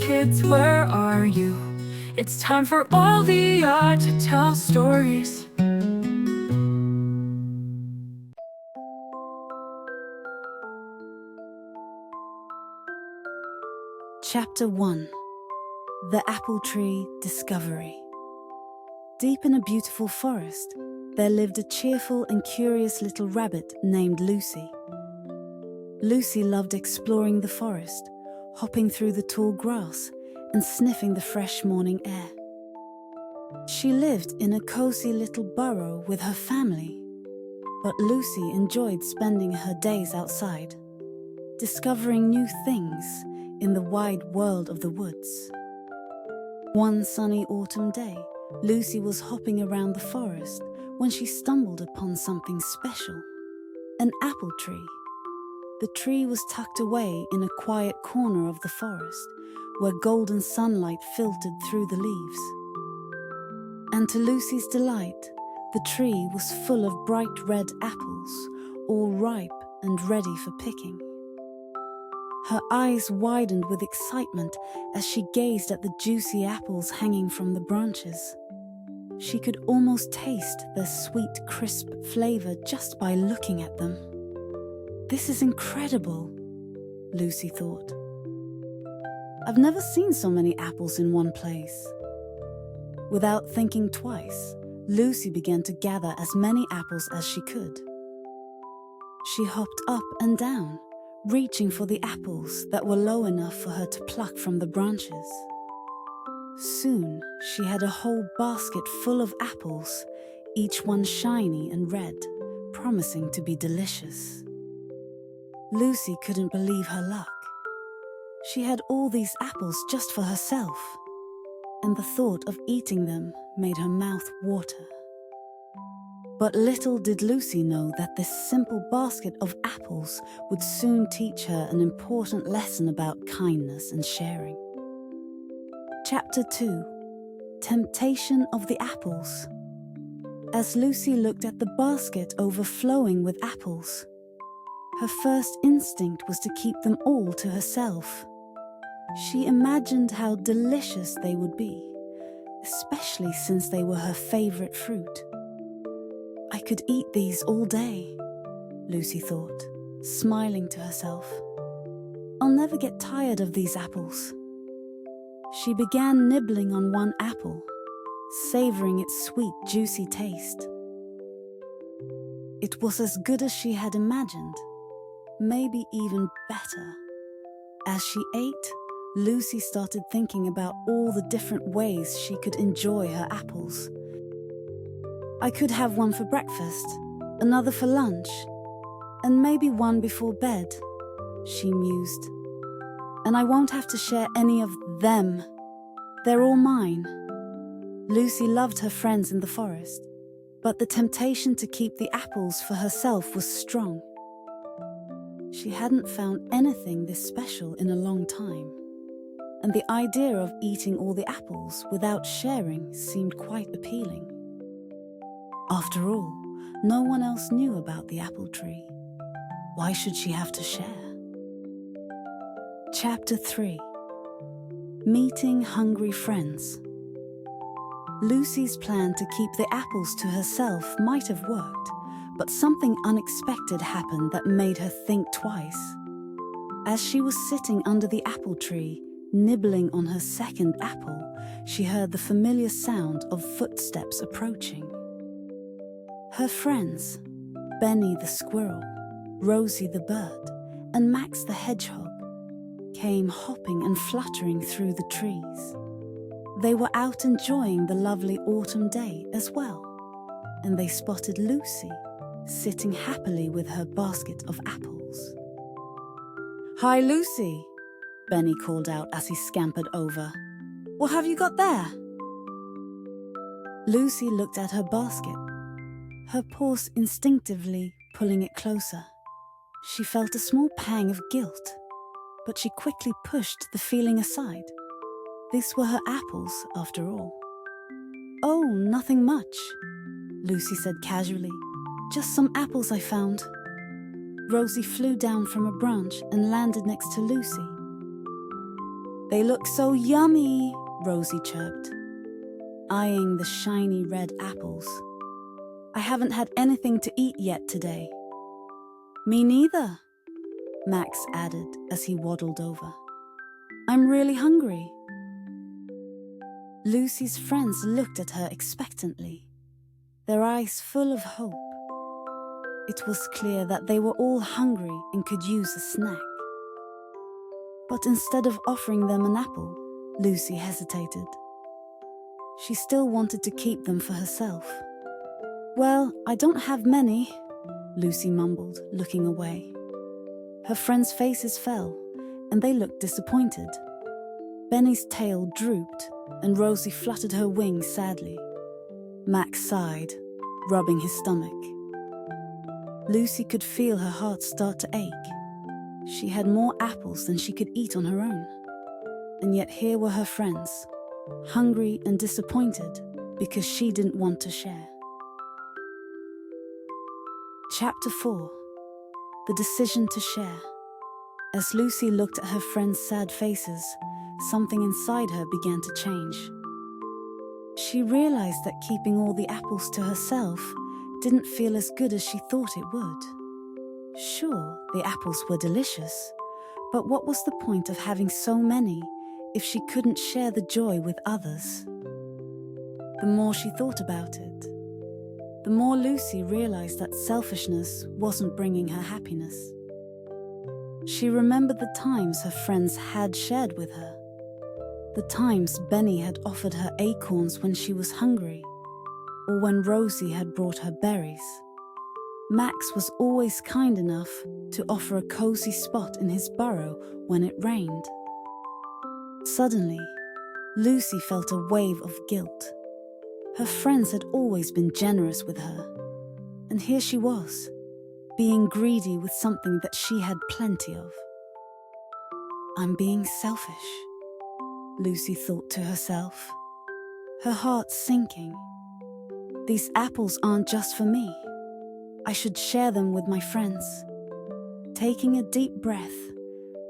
kids, where are you? It's time for all the art to tell stories. Chapter 1. The Apple Tree Discovery. Deep in a beautiful forest, there lived a cheerful and curious little rabbit named Lucy. Lucy loved exploring the forest, hopping through the tall grass and sniffing the fresh morning air. She lived in a cozy little burrow with her family, but Lucy enjoyed spending her days outside, discovering new things in the wide world of the woods. One sunny autumn day, Lucy was hopping around the forest when she stumbled upon something special, an apple tree. The tree was tucked away in a quiet corner of the forest, where golden sunlight filtered through the leaves. And to Lucy's delight, the tree was full of bright red apples, all ripe and ready for picking. Her eyes widened with excitement as she gazed at the juicy apples hanging from the branches. She could almost taste their sweet, crisp flavor just by looking at them. "This is incredible," Lucy thought. "I've never seen so many apples in one place." Without thinking twice, Lucy began to gather as many apples as she could. She hopped up and down, reaching for the apples that were low enough for her to pluck from the branches. Soon, she had a whole basket full of apples, each one shiny and red, promising to be delicious. Lucy couldn't believe her luck. She had all these apples just for herself, and the thought of eating them made her mouth water. But little did Lucy know that this simple basket of apples would soon teach her an important lesson about kindness and sharing. Chapter 2. Temptation of the Apples. As Lucy looked at the basket overflowing with apples, her first instinct was to keep them all to herself. She imagined how delicious they would be, especially since they were her favorite fruit. "I could eat these all day," Lucy thought, smiling to herself. "I'll never get tired of these apples." She began nibbling on one apple, savoring its sweet, juicy taste. It was as good as she had imagined, maybe even better. As she ate, Lucy started thinking about all the different ways she could enjoy her apples. "I could have one for breakfast, another for lunch, and maybe one before bed," she mused. "And I won't have to share any of them. They're all mine." Lucy loved her friends in the forest, but the temptation to keep the apples for herself was strong. She hadn't found anything this special in a long time, and the idea of eating all the apples without sharing seemed quite appealing. After all, no one else knew about the apple tree. Why should she have to share? Chapter 3. Meeting Hungry Friends. Lucy's plan to keep the apples to herself might have worked, but something unexpected happened that made her think twice. As she was sitting under the apple tree, nibbling on her second apple, she heard the familiar sound of footsteps approaching. Her friends, Benny the squirrel, Rosie the bird, and Max the hedgehog, came hopping and fluttering through the trees. They were out enjoying the lovely autumn day as well, and they spotted Lucy sitting happily with her basket of apples. "Hi, Lucy," Benny called out as he scampered over. "What have you got there?" Lucy looked at her basket, her paws instinctively pulling it closer. She felt a small pang of guilt, but she quickly pushed the feeling aside. These were her apples, after all. "Oh, nothing much," Lucy said casually. "Just some apples I found." Rosie flew down from a branch and landed next to Lucy. They look so yummy, Rosie chirped, eyeing the shiny red apples. I haven't had anything to eat yet today. Me neither, Max added as he waddled over. I'm really hungry. Lucy's friends looked at her expectantly, their eyes full of hope. It was clear that they were all hungry and could use a snack. But instead of offering them an apple, Lucy hesitated. She still wanted to keep them for herself. Well, I don't have many, Lucy mumbled, looking away. Her friends' faces fell, and they looked disappointed. Benny's tail drooped, and Rosie fluttered her wings sadly. Max sighed, rubbing his stomach. Lucy could feel her heart start to ache. She had more apples than she could eat on her own. And yet here were her friends, hungry and disappointed because she didn't want to share. Chapter 4. The Decision to Share. As Lucy looked at her friends' sad faces, something inside her began to change. She realized that keeping all the apples to herself didn't feel as good as she thought it would. Sure, the apples were delicious, but what was the point of having so many if she couldn't share the joy with others? The more she thought about it, the more Lucy realized that selfishness wasn't bringing her happiness. She remembered the times her friends had shared with her, the times Benny had offered her acorns when she was hungry, or when Rosie had brought her berries. Max was always kind enough to offer a cozy spot in his burrow when it rained. Suddenly, Lucy felt a wave of guilt. Her friends had always been generous with her, and here she was, being greedy with something that she had plenty of. I'm being selfish, Lucy thought to herself, her heart sinking. These apples aren't just for me. I should share them with my friends. Taking a deep breath,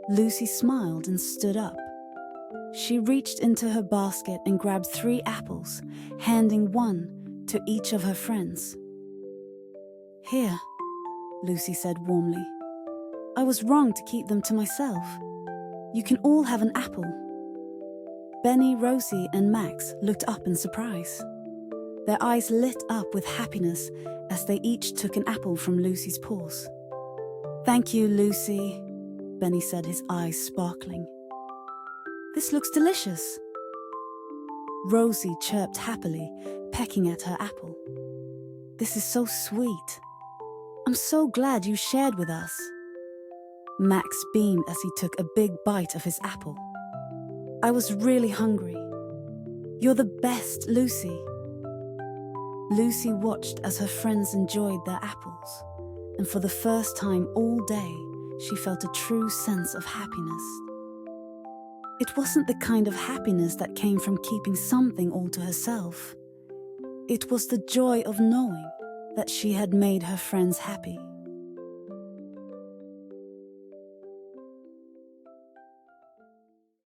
Lucy smiled and stood up. She reached into her basket and grabbed 3 apples, handing one to each of her friends. Here, Lucy said warmly. I was wrong to keep them to myself. You can all have an apple. Benny, Rosie, and Max looked up in surprise. Their eyes lit up with happiness as they each took an apple from Lucy's paws. Thank you, Lucy, Benny said, his eyes sparkling. This looks delicious. Rosie chirped happily, pecking at her apple. This is so sweet. I'm so glad you shared with us. Max beamed as he took a big bite of his apple. I was really hungry. You're the best, Lucy. Lucy watched as her friends enjoyed their apples, and for the first time all day, she felt a true sense of happiness. It wasn't the kind of happiness that came from keeping something all to herself. It was the joy of knowing that she had made her friends happy.